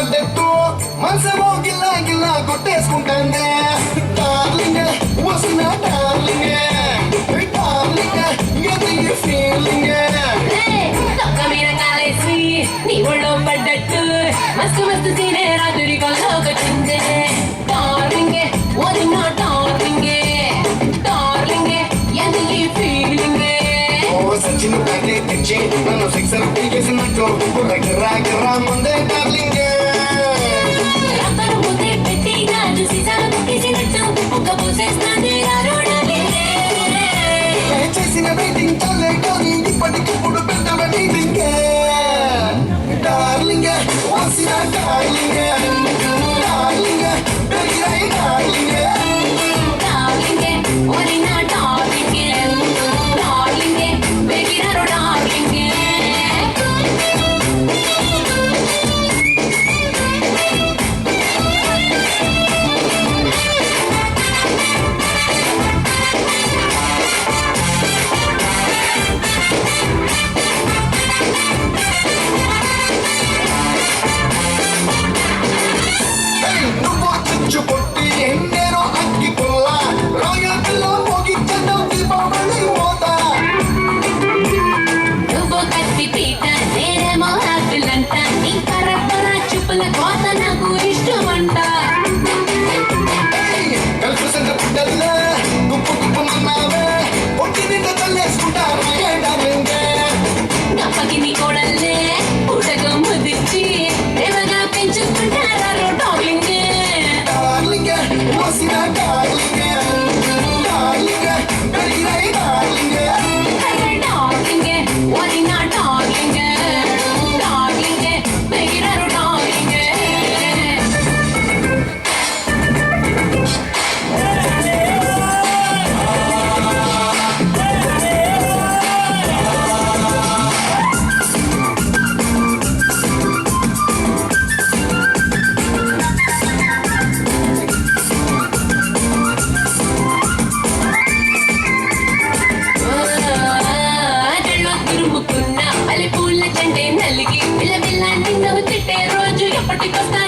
పడ్డట్టు మనసేమో గిల్లా గిల్లా కొట్టేసుకుంటాందే డార్లింగ్ వస్తున్న డార్లింగ్ డార్లింగ్ ఎదురు ఫీలింగ్ తొక్క మీద కాలేసి నీ ఒళ్ళో పడ్డట్టు మస్తు మస్తు సీనే రాత్రి కొల్లొచ్చిందే డార్లింగ్ వదిన డార్లింగ్ డార్లింగ్ ఎదురు ఫీలింగ్ సచిన్ బ్యాటే తెచ్చి నన్ను సిక్సర్ పీకేసినట్టు గిర్రా గిర్రా ముందే డార్లింగ్ రబ్బరు ముద్దే పెట్టి గాజు సీసాలు తొక్కేసినట్టు ఒక్క పూసేస్తాంది చేసిన వెయిటింగ్ చాలే కానీ ఇప్పటికిప్పుడు పెద్ద వెయిటింగ్ డార్లింగ్ వసిన డార్లింగ్ డార్లింగ్ డార్లింగ్ డార్లింగ్ వదిన డార్లింగ్ డార్లింగ్ బెగిరారు డార్లింగ్ నువ్వు చుచ్చు పొట్టి ఎన్నేరో అగ్గి పుల్ల రాయల్ పిల్ల మోగించడం దీపావళి మోత నువ్వు కత్తి పీట నేనేమో ఆపిల్లంట నీ కరపర చూపుల కోత నాకు ఇష్టమంట కలిసి సంగ పుట్టల్లే గుప్పు గుప్పు మన్నావే పొట్టి నిండా తల్లేసుకుంటా డార్లింగ్ గప్పకి నీ కోడల్లే పుటకు ముదిచ్చి ప్రేమగా పెంచుకుంటారు డార్లింగ్ డార్లింగ్ వసిన డార్లింగ్ డార్లింగ్ పెరిగినాయి డార్లింగ్ డార్లింగ్ వదిన డార్లింగ్ డార్లింగ్ బెగిరారు డార్లింగ్ అదెళ్ళో తురుముకున్న మల్లె పూల చెండే నలిగి పిల్ల పిల్ల నిన్ను తిట్టే రోజు ఎప్పటికొస్తా